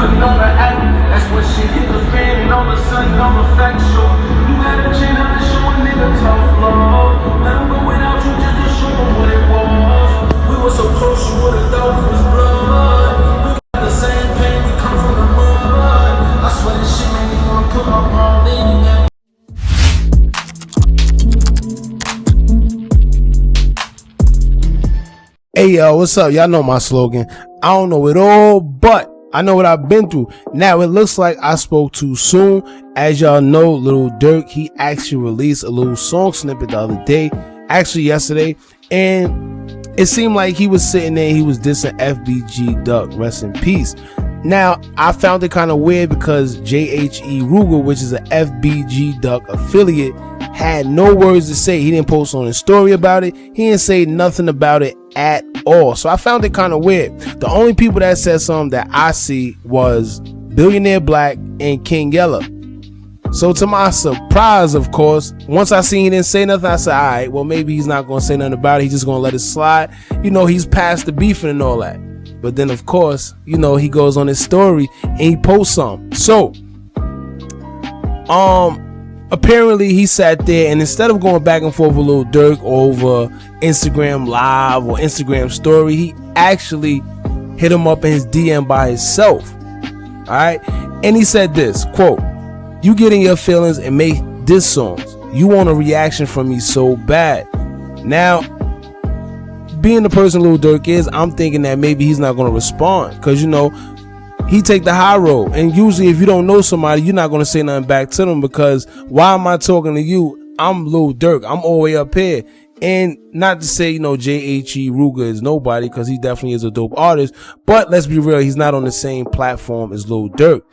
couldn't know the act. That's when shit hit the fan and all of a sudden I'm effectual. You gotta change how to show a nigga tough love. Let him go without you just to show him what it was. We were so close, you would've thought it was blood. We got the same pain, we come from the mud. I swear this shit made me wanna put my palm in it. Hey y'all, what's up? Y'all know my slogan. I don't know it all, but I know what I've been through. Now it looks like I spoke too soon. As y'all know, Lil Durk, he actually released a little song snippet the other day, actually yesterday, and it seemed like he was sitting there, he was dissing FBG Duck, rest in peace. Now I found it kind of weird because JHE ROOGA, which is an FBG Duck affiliate, had no words to say. He didn't post on his story about it. He didn't say nothing about it at all. So I found it kind of weird. The only people that said something that I see was Billionaire Black and King Yella. So to my surprise, of course, once I seen he didn't say nothing, I said, all right, well, maybe he's not going to say nothing about it. He's just going to let it slide. You know, he's past the beefing and all that. But then, of course, you know, he goes on his story and he posts something. So, apparently he sat there and instead of going back and forth with Lil Durk over Instagram Live or Instagram Story, he actually hit him up in his DM by himself. All right. And he said this, quote, "You get in your feelings and make diss songs. You want a reaction from me so bad." Now, being the person Lil Durk is, I'm thinking that maybe he's not going to respond because, you know, he take the high road, and usually if you don't know somebody, you're not going to say nothing back to them because why am I talking to you? I'm Lil Durk. I'm all the way up here. And not to say, you know, JHE ROOGA is nobody because he definitely is a dope artist, but let's be real, he's not on the same platform as Lil Durk.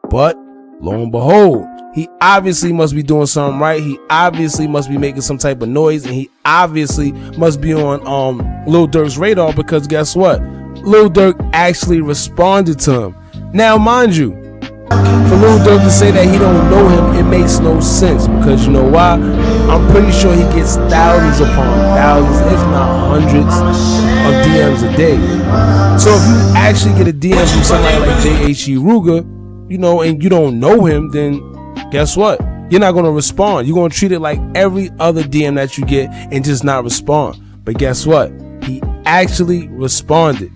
But lo and behold, he obviously must be doing something right. He obviously must be making some type of noise, and he obviously must be on Lil Durk's radar because guess what? Lil Durk actually responded to him. Now, mind you, for Lil Durk to say that he don't know him, it makes no sense because you know why? I'm pretty sure he gets thousands upon thousands, if not hundreds of DMs a day. So if you actually get a DM from somebody like JHE ROOGA, you know, and you don't know him, then guess what? You're not going to respond. You're going to treat it like every other DM that you get and just not respond. But guess what? He actually responded.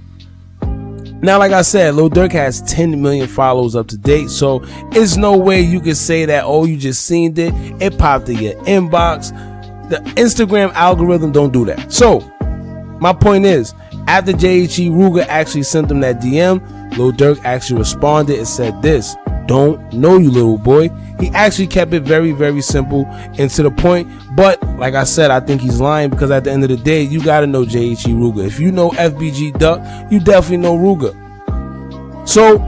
Now, like I said, Lil Durk has 10 million followers up to date, so it's no way you can say that, oh, you just seen it, it popped in your inbox. The Instagram algorithm don't do that. So, my point is, after JHE ROOGA actually sent him that DM, Lil Durk actually responded and said this, "Don't know you, little boy." He actually kept it very, very simple and to the point. But like I said, I think he's lying because at the end of the day, you got to know JHE ROOGA. If you know FBG Duck, you definitely know ROOGA. So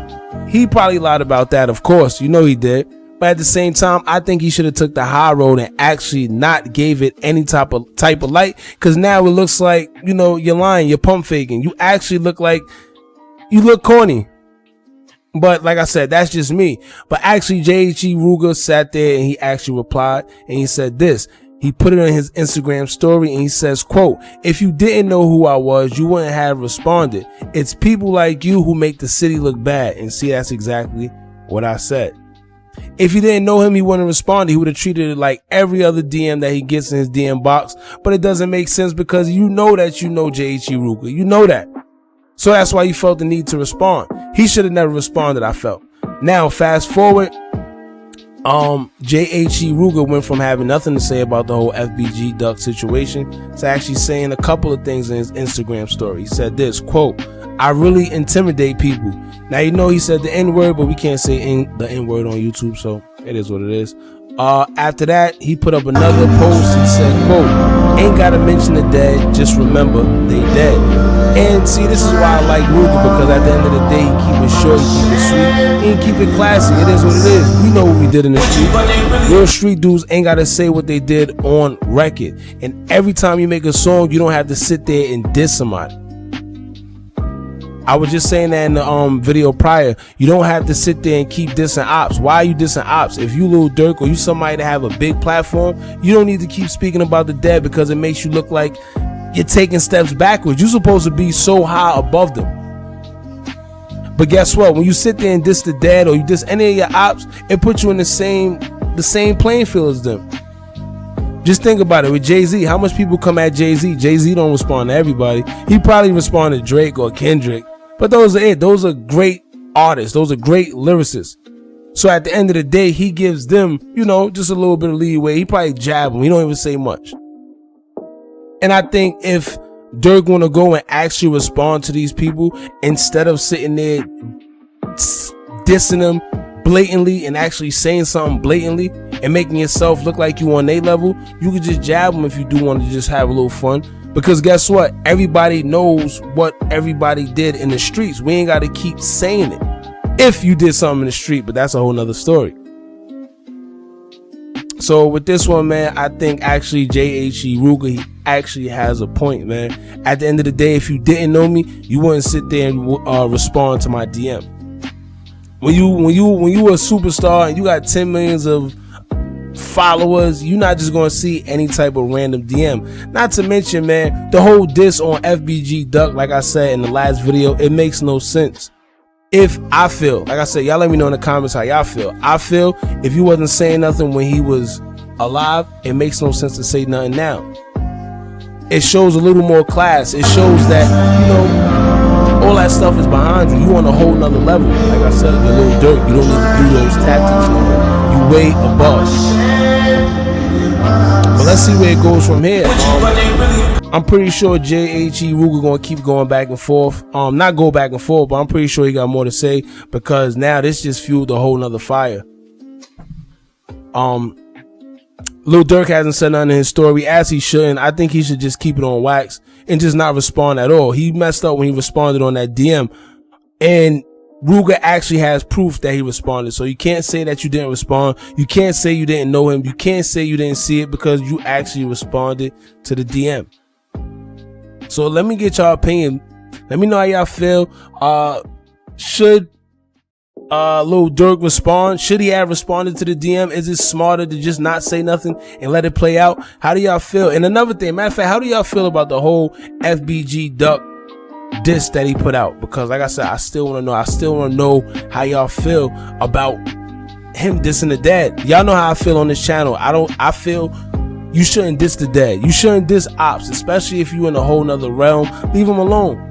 he probably lied about that, of course. You know he did. But at the same time, I think he should have took the high road and actually not gave it any type of light, because now it looks like, you know, you're lying, you're pump faking. You actually look like you look corny. But like I said, that's just me. But actually, JHE ROOGA sat there and he actually replied and he said this. He put it on his Instagram story and he says, quote, "If you didn't know who I was, you wouldn't have responded. It's people like you who make the city look bad." And see, that's exactly what I said. If you didn't know him, he wouldn't respond. He would have treated it like every other DM that he gets in his DM box. But it doesn't make sense because you know that you know JHE ROOGA. You know that. So that's why you felt the need to respond. He should have never responded, I felt. Now, fast forward, JHE ROOGA went from having nothing to say about the whole FBG Duck situation to actually saying a couple of things in his Instagram story. He said this, quote, "I really intimidate people." Now, you know he said the N-word, but we can't say the N-word on YouTube, so it is what it is. After that, he put up another post. He said, quote, "Ain't gotta mention the dead, just remember they dead." And see, this is why I like ROOGA, because at the end of the day, he keep it short, he keep it sweet, and keep it classy. It is what it is. We know what we did in the street. Real street dudes ain't gotta say what they did on record. And every time you make a song, you don't have to sit there and diss somebody. I was just saying that in the video prior. You don't have to sit there and keep dissing ops. Why are you dissing ops? If you Lil Durk or you somebody that have a big platform, you don't need to keep speaking about the dead because it makes you look like you're taking steps backwards. You're supposed to be so high above them. But guess what? When you sit there and diss the dad or you diss any of your ops, it puts you in the same playing field as them. Just think about it with Jay-Z. How much people come at Jay-Z? Jay-Z don't respond to everybody. He probably respond to Drake or Kendrick. But those are it. Those are great artists. Those are great lyricists. So at the end of the day, he gives them, you know, just a little bit of leeway. He probably jab them. He don't even say much. And I think if Durk want to go and actually respond to these people instead of sitting there dissing them blatantly and actually saying something blatantly and making yourself look like you on their level, you could just jab them if you do want to just have a little fun. Because guess what? Everybody knows what everybody did in the streets. We ain't got to keep saying it if you did something in the street, but that's a whole nother story. So with this one, man, I think actually JHE ROOGA, he actually has a point, man. At the end of the day, if you didn't know me, you wouldn't sit there and respond to my DM. When you a superstar and you got 10 millions of followers, you're not just gonna see any type of random DM. Not to mention, man, the whole diss on FBG Duck, like I said in the last video, it makes no sense. If I feel, like I said, y'all let me know in the comments how y'all feel. I feel if you wasn't saying nothing when he was alive, it makes no sense to say nothing now. It shows a little more class. It shows that, you know, all that stuff is behind you. You on a whole nother level. Like I said, you're Lil Durk. You don't need to do those tactics no more. You way above. But let's see where it goes from here. I'm pretty sure JHE ROOGA gonna keep going back and forth. Not go back and forth, but I'm pretty sure he got more to say because now this just fueled a whole nother fire. Lil Durk hasn't said nothing in his story, as he shouldn't. I think he should just keep it on wax and just not respond at all. He messed up when he responded on that DM, and ROOGA actually has proof that he responded. So you can't say that you didn't respond. You can't say you didn't know him. You can't say you didn't see it because you actually responded to the DM. So let me get y'all opinion. Let me know how y'all feel. Should Lil Durk respond? Should he have responded to the DM? Is it smarter to just not say nothing and let it play out? How do y'all feel? And another thing, matter of fact, how do y'all feel about the whole FBG Duck diss that he put out? Because like I said, I still want to know. I still want to know how y'all feel about him dissing the dad. Y'all know how I feel on this channel. I feel you shouldn't diss the dad. You shouldn't diss ops, especially if you're in a whole nother realm. Leave him alone.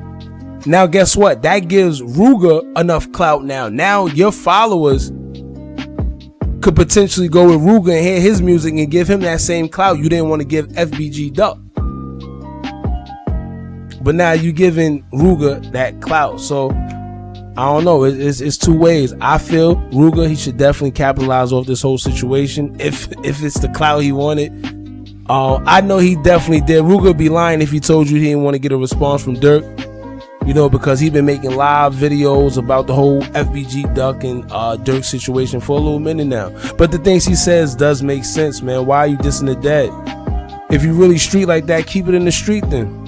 Now, guess what? That gives ROOGA enough clout now. Now your followers could potentially go with ROOGA and hear his music and give him that same clout you didn't want to give FBG Duck. But now you're giving ROOGA that clout. So I don't know. It's two ways. I feel ROOGA, he should definitely capitalize off this whole situation if it's the clout he wanted. I know he definitely did. ROOGA be lying if he told you he didn't want to get a response from Durk. You know, because he been making live videos about the whole FBG Duck and Durk situation for a little minute now. But the things he says does make sense, man. Why are you dissing the dead? If you really street like that, keep it in the street then.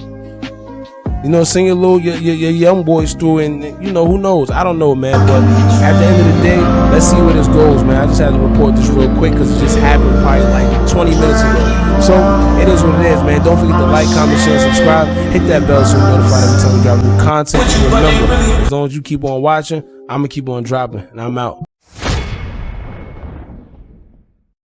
You know, send your young boys through, and you know, who knows? I don't know, man. But at the end of the day, let's see where this goes, man. I just had to report this real quick because it just happened probably like 20 minutes ago. So it is what it is, man. Don't forget to like, comment, share, subscribe. Hit that bell so you're notified every time we drop new content. And remember, as long as you keep on watching, I'm gonna keep on dropping, and I'm out.